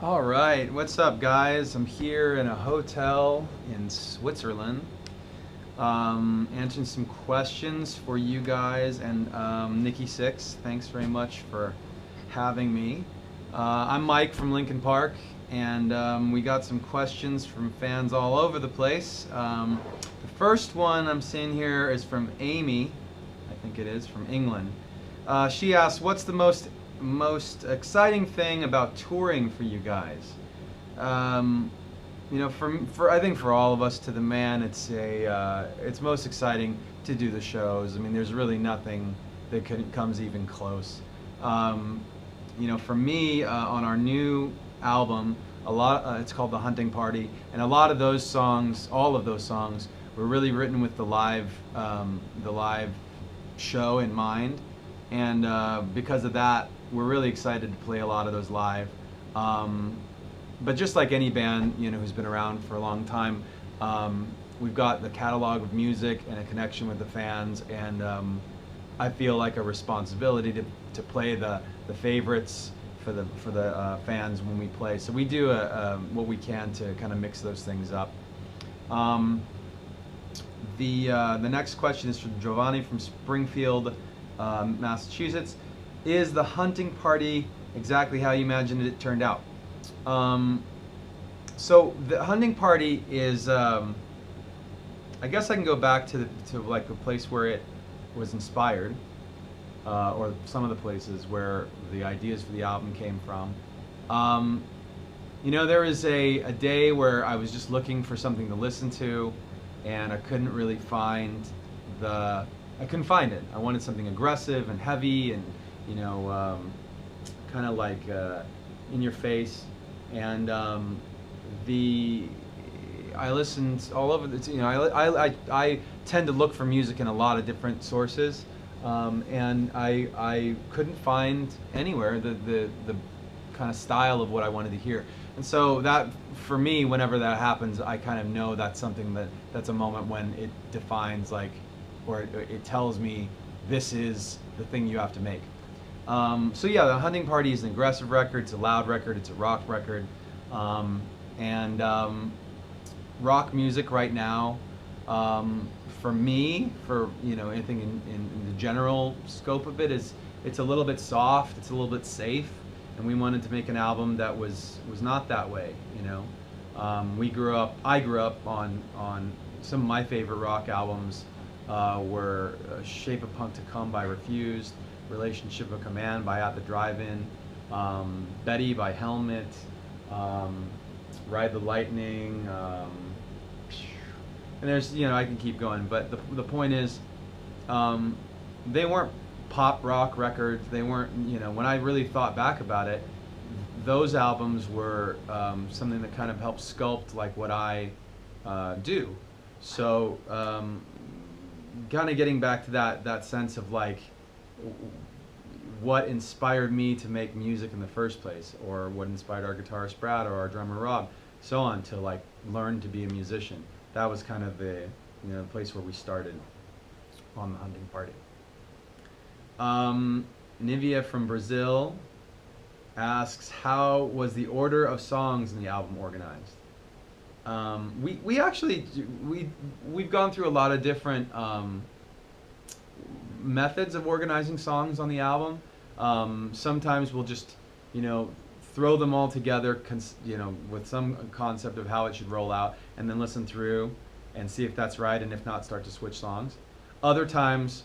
All right, what's up, guys? I'm here in a hotel in Switzerland, answering some questions for you guys and Nikki Sixx. Thanks very much for having me. I'm Mike from Linkin Park, and we got some questions from fans all over the place. The first one I'm seeing here is from Amy, I think it is, from England. She asked, "What's the most exciting thing about touring for you guys?" You know, for I think for all of us, to the man, it's most exciting to do the shows. I mean, there's really nothing that comes even close. You know, for me, on our new album, it's called The Hunting Party, and a lot of those songs, all of those songs, were really written with the live show in mind, and because of that, we're really excited to play a lot of those live. But just like any band, you know, who's been around for a long time, we've got the catalog of music and a connection with the fans, and I feel like a responsibility to play the favorites for the fans when we play. So we do what we can to kind of mix those things up. The next question is from Giovanni from Springfield, Massachusetts. Is The Hunting Party exactly how you imagined it turned out? So The Hunting Party is, I guess I can go back to like the place where it was inspired, or some of the places where the ideas for the album came from. You know, there was a day where I was just looking for something to listen to, and I couldn't really find I couldn't find it. I wanted something aggressive and heavy and, you know, kind of like in your face. And I listened all over the, you know, I tend to look for music in a lot of different sources, and I couldn't find anywhere the kind of style of what I wanted to hear. And so that, for me, whenever that happens, I kind of know that's something that's a moment when it defines, like, or it tells me this is the thing you have to make. So yeah, The Hunting Party is an aggressive record, it's a loud record, it's a rock record, and rock music right now, for me, for, you know, anything in the general scope of it, it's a little bit soft, it's a little bit safe, and we wanted to make an album that was not that way, you know. I grew up on some of my favorite rock albums. Were Shape of Punk to Come by Refused, Relationship of Command by At the Drive-In, Betty by Helmet, Ride the Lightning, and there's, you know, I can keep going, but the point is, they weren't pop rock records. They weren't, you know, when I really thought back about it, those albums were something that kind of helped sculpt like what I do. So kind of getting back to that sense of like what inspired me to make music in the first place, or what inspired our guitarist Brad or our drummer Rob, so on, to like learn to be a musician. That was kind of the, you know, place where we started on The Hunting Party. Nivea from Brazil asks, how was the order of songs in the album organized? We've gone through a lot of different methods of organizing songs on the album. Sometimes we'll just, you know, throw them all together, you know, with some concept of how it should roll out, and then listen through and see if that's right, and if not, start to switch songs. Other times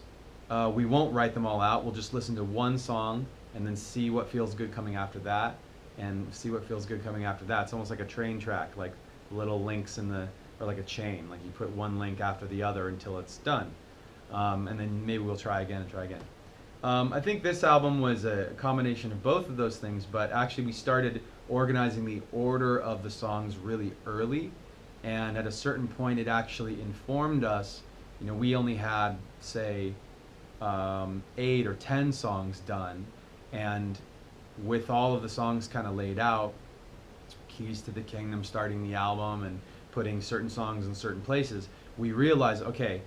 we won't write them all out. We'll just listen to one song and then see what feels good coming after that, and see what feels good coming after that. It's almost like a train track, like little links in or like a chain, like you put one link after the other until it's done, and then maybe we'll try again and try again. I think this album was a combination of both of those things, but actually we started organizing the order of the songs really early, and at a certain point it actually informed us. You know, we only had, say, 8 or 10 songs done, and with all of the songs kind of laid out, Keys to the Kingdom starting the album and putting certain songs in certain places, we realized, okay,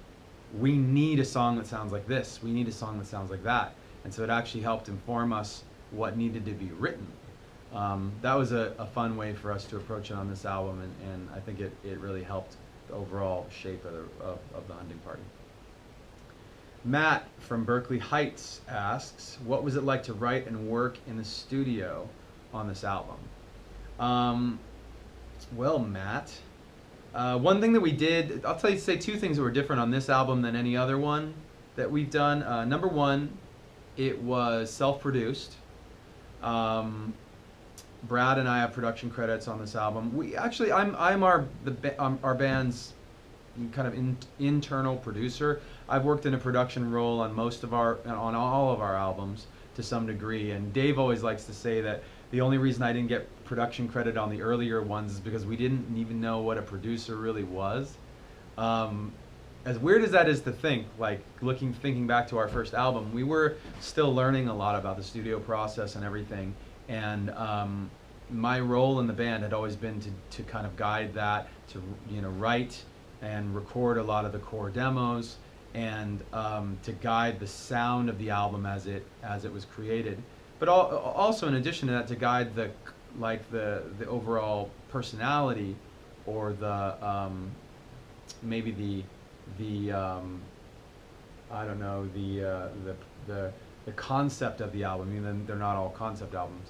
we need a song that sounds like this, we need a song that sounds like that. And so it actually helped inform us what needed to be written. That was a fun way for us to approach it on this album, and I think it really helped the overall shape of the Hunting Party. Matt from Berkeley Heights asks, what was it like to write and work in the studio on this album? Well, Matt, one thing that we did, I'll say two things that were different on this album than any other one that we've done. Number one, it was self-produced. Brad and I have production credits on this album. We actually, I'm our band's kind of internal producer. I've worked in a production role on on all of our albums to some degree, and Dave always likes to say that the only reason I didn't get production credit on the earlier ones is because we didn't even know what a producer really was. As weird as that is to think, like thinking back to our first album, we were still learning a lot about the studio process and everything, and my role in the band had always been to kind of guide that, to write and record a lot of the core demos, and to guide the sound of the album as it was created. But also, in addition to that, to guide the overall personality, or the maybe I don't know, the concept of the album. I mean, they're not all concept albums,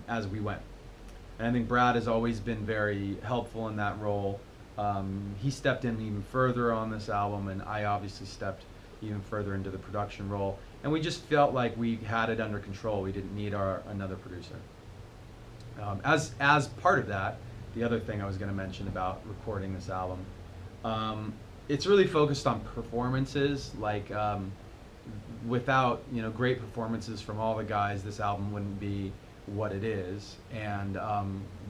as we went. And I think Brad has always been very helpful in that role. He stepped in even further on this album, and I obviously stepped even further into the production role. And we just felt like we had it under control. We didn't need another producer. As part of that, the other thing I was going to mention about recording this album, it's really focused on performances. Like, without great performances from all the guys, this album wouldn't be what it is. And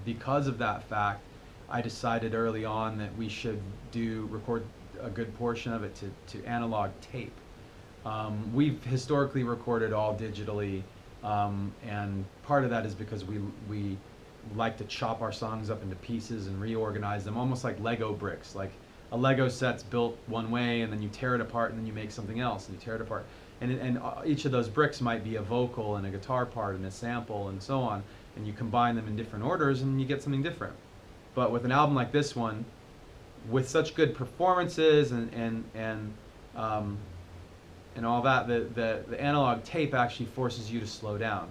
because of that fact, I decided early on that we should record a good portion of it to analog tape. We've historically recorded all digitally, and part of that is because we like to chop our songs up into pieces and reorganize them, almost like Lego bricks. Like a Lego set's built one way, and then you tear it apart, and then you make something else, and you tear it apart. And each of those bricks might be a vocal and a guitar part and a sample and so on, and you combine them in different orders, and you get something different. But with an album like this one, with such good performances and all that, the analog tape actually forces you to slow down,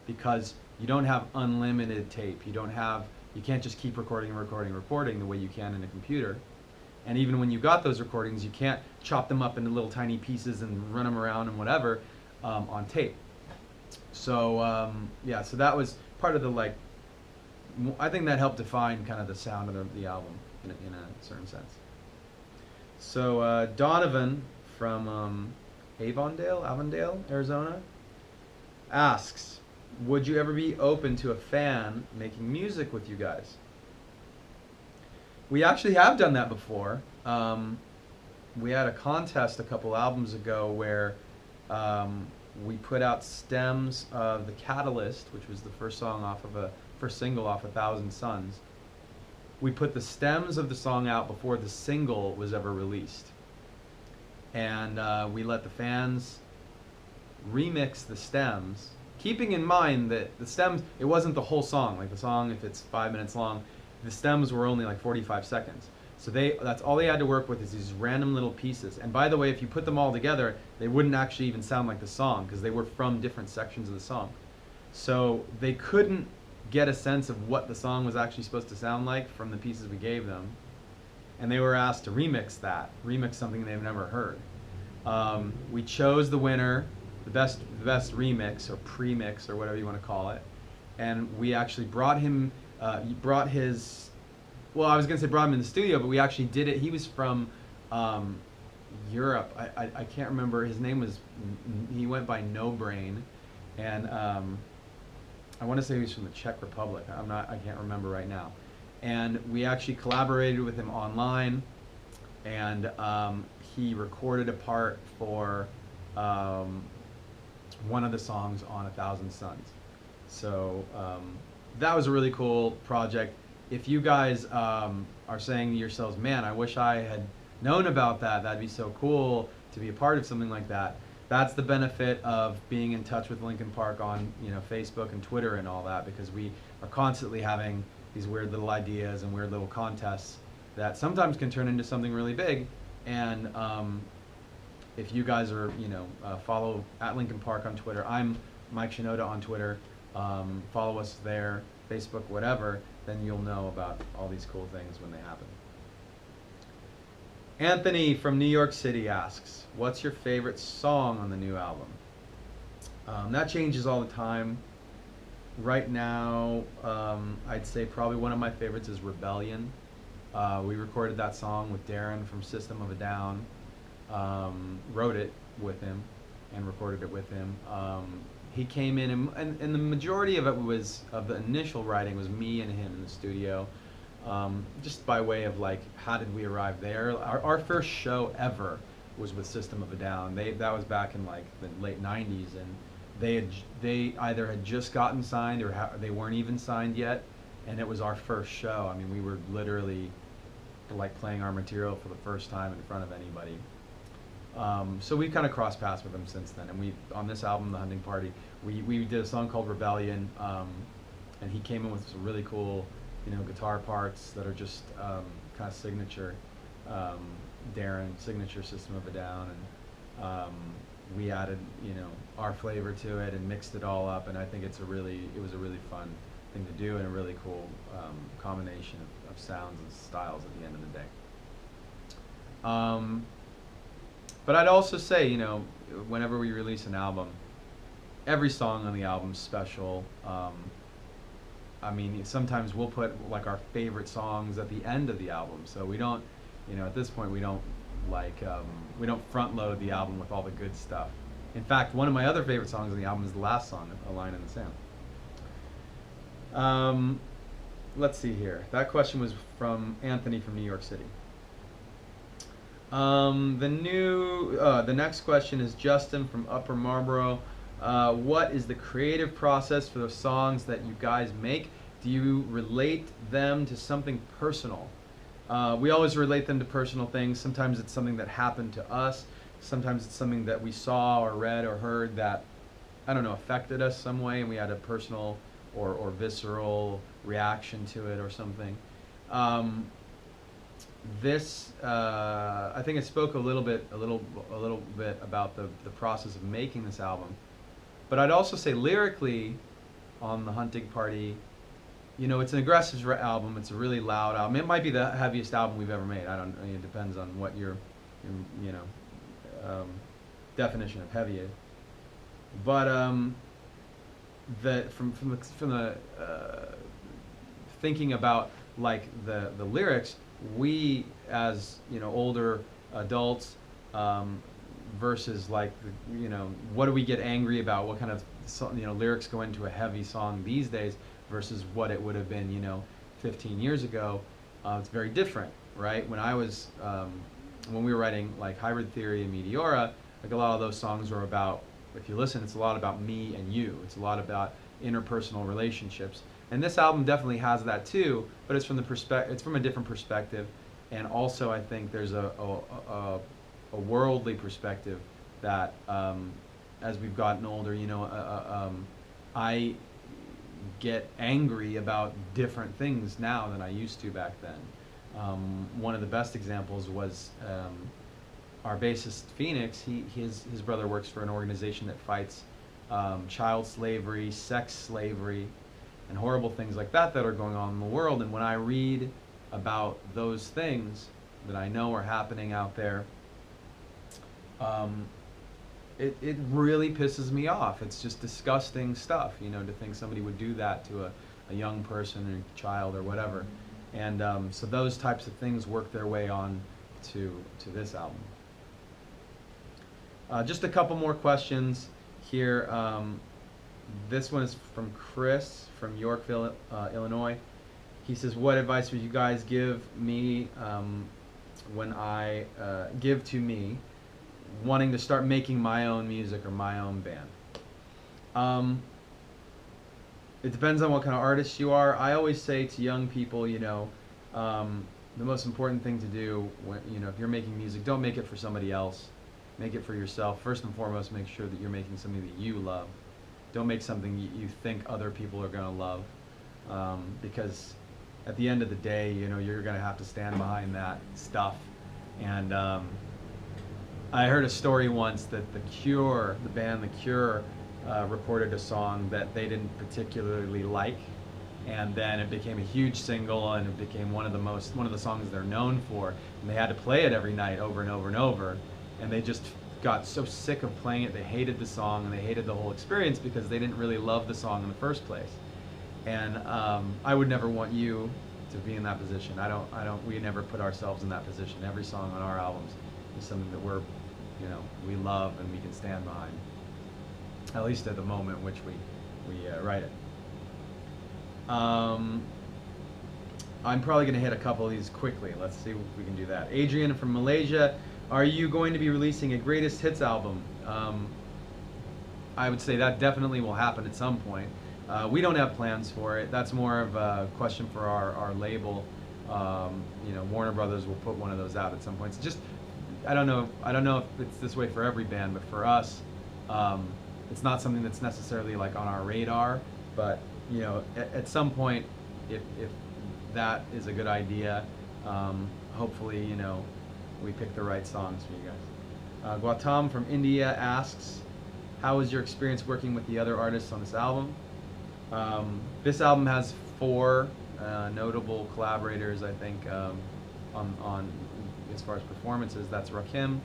because you don't have unlimited tape. You can't just keep recording the way you can in a computer. And even when you got those recordings, you can't chop them up into little tiny pieces and run them around and whatever on tape. So yeah, so that was part of the I think that helped define kind of the sound of the album in a certain sense. So Donovan from Avondale, Arizona, asks, would you ever be open to a fan making music with you guys? We actually have done that before. We had a contest a couple albums ago where we put out stems of The Catalyst, which was the first single off 1,000 Suns. We put the stems of the song out before the single was ever released. And we let the fans remix the stems, keeping in mind that the stems, it wasn't the whole song. Like the song, if it's 5 minutes long, the stems were only like 45 seconds. So that's all they had to work with, is these random little pieces. And by the way, if you put them all together, they wouldn't actually even sound like the song, because they were from different sections of the song. So they couldn't get a sense of what the song was actually supposed to sound like from the pieces we gave them. And they were asked to remix something they've never heard. We chose the winner, the best remix or pre-mix or whatever you want to call it. And we actually brought him, I was going to say brought him in the studio, but we actually did it. He was from Europe. I can't remember. His name was, he went by No Brain. And I want to say he was from the Czech Republic. I can't remember right now. And we actually collaborated with him online, and he recorded a part for one of the songs on 1,000 Suns. So that was a really cool project. If you guys are saying to yourselves, man, I wish I had known about that, that'd be so cool to be a part of something like that, that's the benefit of being in touch with Linkin Park on, you know, Facebook and Twitter and all that, because we are constantly having these weird little ideas and weird little contests that sometimes can turn into something really big. And if you guys are, you know, follow at Linkin Park on Twitter. I'm Mike Shinoda on Twitter. Follow us there, Facebook, whatever. Then you'll know about all these cool things when they happen. Anthony from New York City asks, what's your favorite song on the new album? That changes all the time. Right now, I'd say probably one of my favorites is Rebellion. We recorded that song with Darren from System of a Down. Wrote it with him and recorded it with him. He came in, and the majority of it was, of the initial writing was me and him in the studio. Just by way of like, how did we arrive there? Our first show ever was with System of a Down. That was back in like the late '90s, and they either had just gotten signed or they weren't even signed yet, and it was our first show. I mean, we were literally like playing our material for the first time in front of anybody. So we've kind of crossed paths with them since then, and on this album, The Hunting Party, we did a song called Rebellion, and he came in with some really cool, you know, guitar parts that are just kind of signature, Darren, signature System of a Down, and we added, you know, our flavor to it and mixed it all up, and I think it was a really fun thing to do, and a really cool combination of sounds and styles at the end of the day. But I'd also say, you know, whenever we release an album, every song on the album is special. I mean, sometimes we'll put like our favorite songs at the end of the album, so we don't, you know, at this point we don't like, we don't front load the album with all the good stuff. In fact, one of my other favorite songs on the album is the last song, A Line in the Sand. Let's see here. That question was from Anthony from New York City. The next question is Justin from Upper Marlboro. What is the creative process for the songs that you guys make? Do you relate them to something personal? We always relate them to personal things. Sometimes it's something that happened to us. Sometimes it's something that we saw or read or heard that, I don't know, affected us some way, and we had a personal or visceral reaction to it or something. I think I spoke a little bit about the process of making this album, but I'd also say lyrically, on The Hunting Party, you know, it's an aggressive album. It's a really loud album. It might be the heaviest album we've ever made. I don't. I mean, it depends on what your you know, definition of heavy is. But from the thinking about like the lyrics, we, as, you know, older adults, versus like, you know, what do we get angry about? What kind of, you know, lyrics go into a heavy song these days versus what it would have been, you know, 15 years ago? It's very different, right? When we were writing like Hybrid Theory and Meteora, like a lot of those songs were about, if you listen, it's a lot about me and you. It's a lot about interpersonal relationships. And this album definitely has that too, but it's from a different perspective, and also I think there's a worldly perspective that, as we've gotten older, you know, I get angry about different things now than I used to back then. One of the best examples was our bassist Phoenix. His brother works for an organization that fights child slavery, sex slavery, and horrible things like that are going on in the world. And when I read about those things that I know are happening out there, it really pisses me off. It's just disgusting stuff, you know, to think somebody would do that to a young person or child or whatever. And so those types of things work their way on to this album. Just a couple more questions here. This one is from Chris from Yorkville, Illinois. He says, what advice would you guys give me give to me wanting to start making my own music or my own band? It depends on what kind of artist you are. I always say to young people, you know, the most important thing to do when, you know, if you're making music, don't make it for somebody else. make it for yourself. First and foremost, make sure that you're making something that you love. Don't make something you think other people are going to love, because at the end of the day, you know, you're going to have to stand behind that stuff. And I heard a story once that the band The Cure, recorded a song that they didn't particularly like, and then it became a huge single, and it became one of the songs they're known for, and they had to play it every night over and over and over, and they just got so sick of playing it. They hated the song, and they hated the whole experience because they didn't really love the song in the first place. And I would never want you to be in that position. We never put ourselves in that position. Every song on our albums is something that we love and we can stand behind, at least at the moment in which we write it. I'm probably going to hit a couple of these quickly. Let's see if we can do that. Adrian from Malaysia, are you going to be releasing a greatest hits album? I would say that definitely will happen at some point. We don't have plans for it. That's more of a question for our label. Warner Brothers will put one of those out at some point. It's just, I don't know if it's this way for every band, but for us, it's not something that's necessarily like on our radar. But at some point, if that is a good idea, hopefully we pick the right songs for you guys. Gautam from India asks, how was your experience working with the other artists on this album? This album has 4 notable collaborators, I think, on as far as performances. That's Rakim,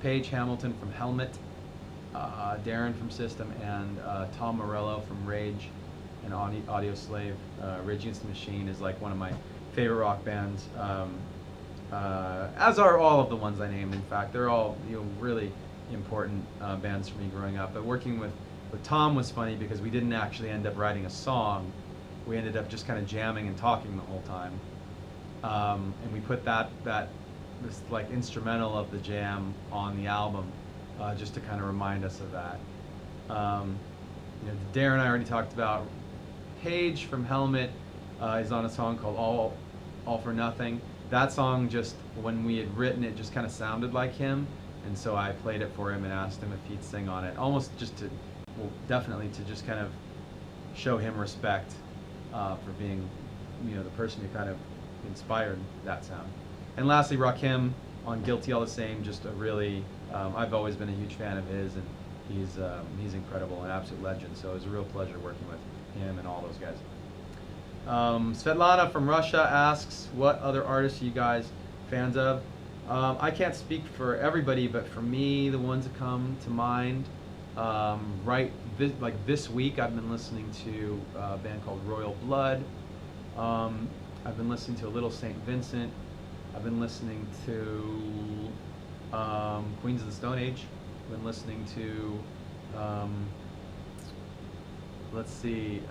Paige Hamilton from Helmet, Darren from System, and Tom Morello from Rage and Audio Slave. Rage Against the Machine is like one of my favorite rock bands, as are all of the ones I named. In fact, they're all really important bands for me growing up. But working with Tom was funny because we didn't actually end up writing a song. We ended up just kind of jamming and talking the whole time, and we put this like instrumental of the jam on the album, just to kind of remind us of that. Darren I already talked about. Paige from Helmet is on a song called All for Nothing. That song, just when we had written it, just kind of sounded like him, and so I played it for him and asked him if he'd sing on it, almost just to, definitely to just kind of show him respect for being, the person who kind of inspired that sound. And lastly, Rakim on Guilty All the Same, just a really, I've always been a huge fan of his, and he's incredible, an absolute legend. So it was a real pleasure working with him and all those guys. Svetlana from Russia asks, what other artists are you guys fans of? I can't speak for everybody, but for me, the ones that come to mind, this week, I've been listening to a band called Royal Blood. I've been listening to a Little Saint Vincent. I've been listening to Queens of the Stone Age. I've been listening to, let's see,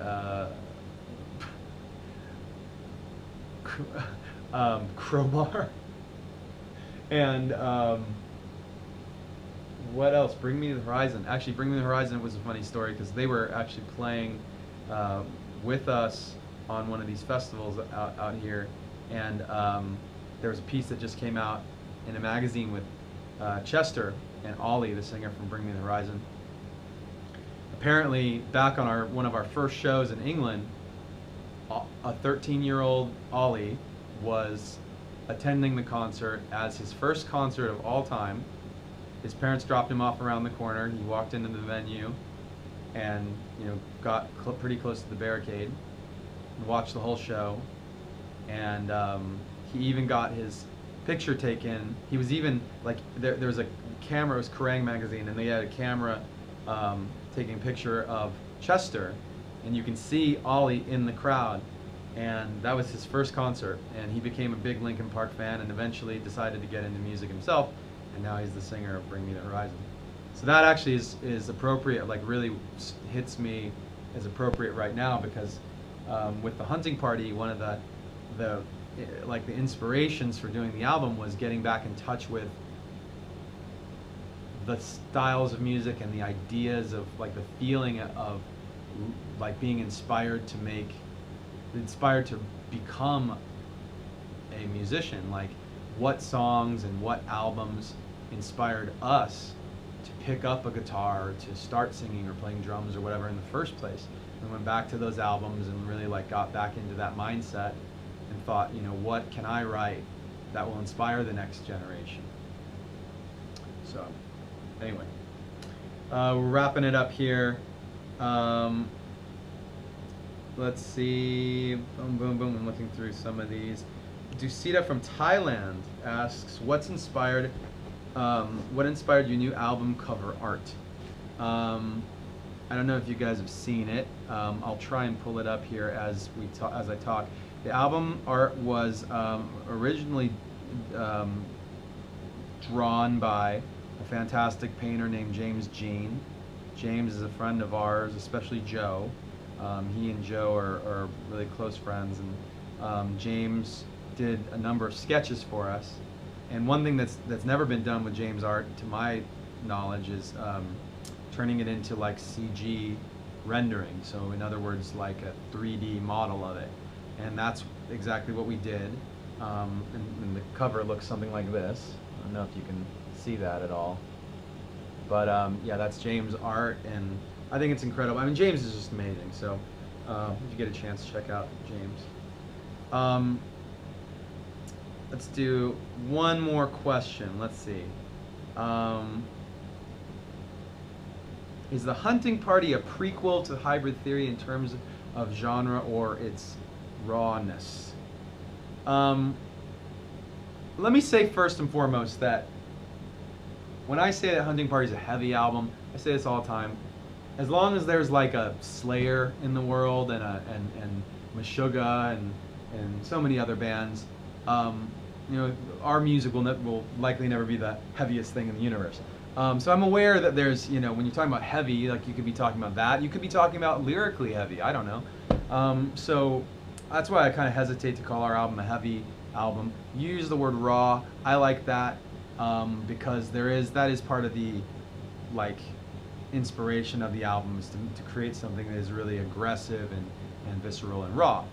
Crowbar. And what else? Bring Me to the Horizon. Actually, Bring Me to the Horizon was a funny story because they were actually playing with us on one of these festivals out here, and there was a piece that just came out in a magazine with Chester and Ollie, the singer from Bring Me to the Horizon. Apparently, back on one of our first shows in England, a 13-year-old Ollie was attending the concert as his first concert of all time. His parents dropped him off around the corner. He walked into the venue and got pretty close to the barricade and watched the whole show. And he even got his picture taken. He was even like, there was a camera, it was Kerrang magazine, and they had a camera taking a picture of Chester, and you can see Ollie in the crowd. And that was his first concert, and he became a big Linkin Park fan and eventually decided to get into music himself, and now he's the singer of Bring Me the Horizon. So that actually is appropriate, like really hits me as appropriate right now, because with the Hunting Party, one of the inspirations for doing the album was getting back in touch with the styles of music and the ideas of like the feeling of like being inspired to become a musician, like what songs and what albums inspired us to pick up a guitar, to start singing or playing drums or whatever in the first place. We went back to those albums and really like got back into that mindset and thought, you know, what can I write that will inspire the next generation? So, anyway, we're wrapping it up here. Let's see. Boom, boom, boom. I'm looking through some of these. Dusita from Thailand asks, what inspired your new album cover art? I don't know if you guys have seen it. I'll try and pull it up here as I talk. The album art was originally drawn by a fantastic painter named James Jean. James is a friend of ours, especially Joe. He and Joe are really close friends, and James did a number of sketches for us. And one thing that's never been done with James art, to my knowledge, is turning it into like CG rendering. So in other words, like a 3D model of it. And that's exactly what we did. And the cover looks something like this. I don't know if you can see that at all. But yeah, that's James art, and I think it's incredible. I mean, James is just amazing. So if you get a chance, check out James. Let's do one more question. Let's see. Is The Hunting Party a prequel to Hybrid Theory in terms of genre or its rawness? Let me say first and foremost that when I say that Hunting Party is a heavy album, I say this all the time. As long as there's like a Slayer in the world and Meshuggah and so many other bands, you know, our music will likely never be the heaviest thing in the universe. So I'm aware that there's, you know, when you're talking about heavy, like you could be talking about that. You could be talking about lyrically heavy. I don't know. So that's why I kind of hesitate to call our album a heavy album. You use the word raw. I like that because that is part of the like inspiration of the album, is to create something that is really aggressive and visceral and raw.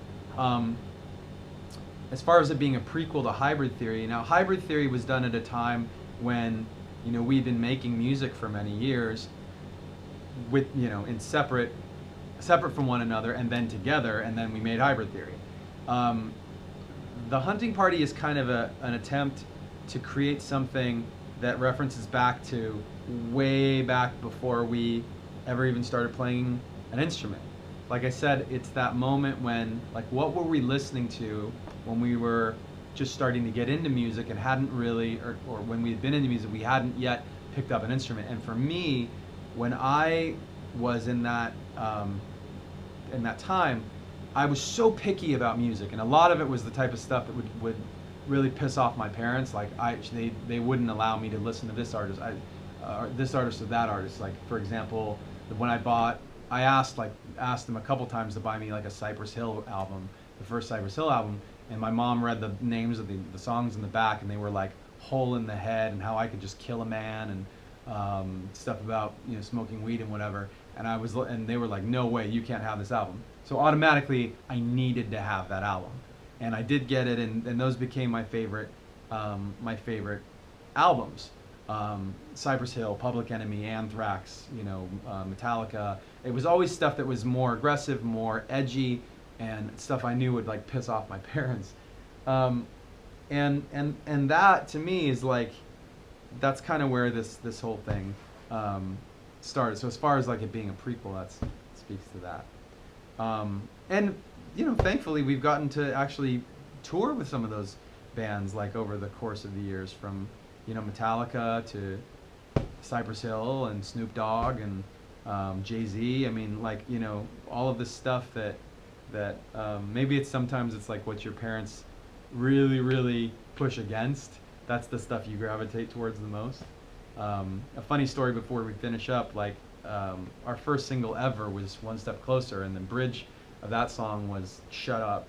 As far as it being a prequel to Hybrid Theory, now Hybrid Theory was done at a time when, you know, we'd been making music for many years with, you know, in separate from one another, and then together, and then we made Hybrid Theory. The Hunting Party is kind of an attempt to create something that references back to way back before we ever even started playing an instrument. Like I said, it's that moment when, like, what were we listening to when we were just starting to get into music and hadn't really, or when we had been into music, we hadn't yet picked up an instrument. And for me, when I was in that time, I was so picky about music, and a lot of it was the type of stuff that would really piss off my parents. Like they wouldn't allow me to listen to this artist, this artist or that artist. Like, for example, when I asked them a couple times to buy me like a Cypress Hill album, the first Cypress Hill album, and my mom read the names of the songs in the back, and they were like Hole in the Head and How I Could Just Kill a Man and stuff about, you know, smoking weed and whatever. And they were like, no way, you can't have this album. So automatically, I needed to have that album, and I did get it, and those became my favorite albums. Cypress Hill, Public Enemy, Anthrax, you know, Metallica. It was always stuff that was more aggressive, more edgy, and stuff I knew would like piss off my parents. And that to me is like, that's kind of where this whole thing started. So as far as like it being a prequel, that speaks to that. And you know, thankfully we've gotten to actually tour with some of those bands like over the course of the years, from, you know, Metallica to Cypress Hill and Snoop Dogg and Jay-Z. I mean, like, you know, all of this stuff that maybe sometimes it's like what your parents really, really push against. That's the stuff you gravitate towards the most. A funny story before we finish up, like our first single ever was One Step Closer, and the bridge of that song was Shut Up.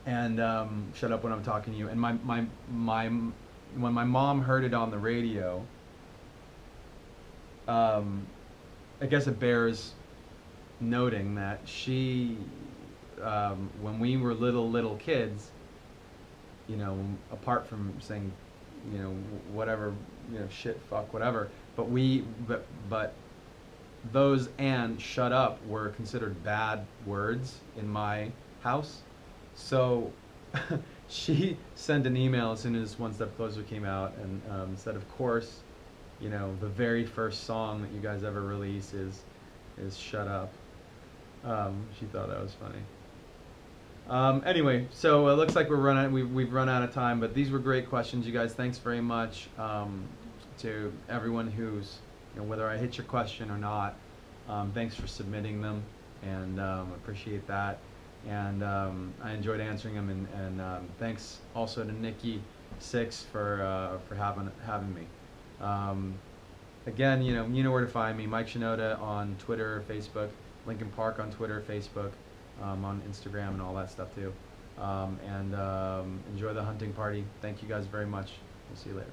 And Shut Up When I'm Talking to You. And when my mom heard it on the radio, I guess it bears noting that she, when we were little kids, you know, apart from saying you know, whatever, you know, shit, fuck, whatever. But but those and shut up were considered bad words in my house. So she sent an email as soon as One Step Closer came out, and said, of course, you know, the very first song that you guys ever release is Shut Up. She thought that was funny. Anyway, so it looks like we've run out of time, but these were great questions, you guys. Thanks very much to everyone who's, you know, whether I hit your question or not. Thanks for submitting them, and appreciate that. And I enjoyed answering them, and thanks also to Nikki Sixx for having me. Again, you know where to find me. Mike Shinoda on Twitter, Facebook. Linkin Park on Twitter, Facebook, on Instagram, and all that stuff too. And enjoy the hunting party. Thank you guys very much. We'll see you later.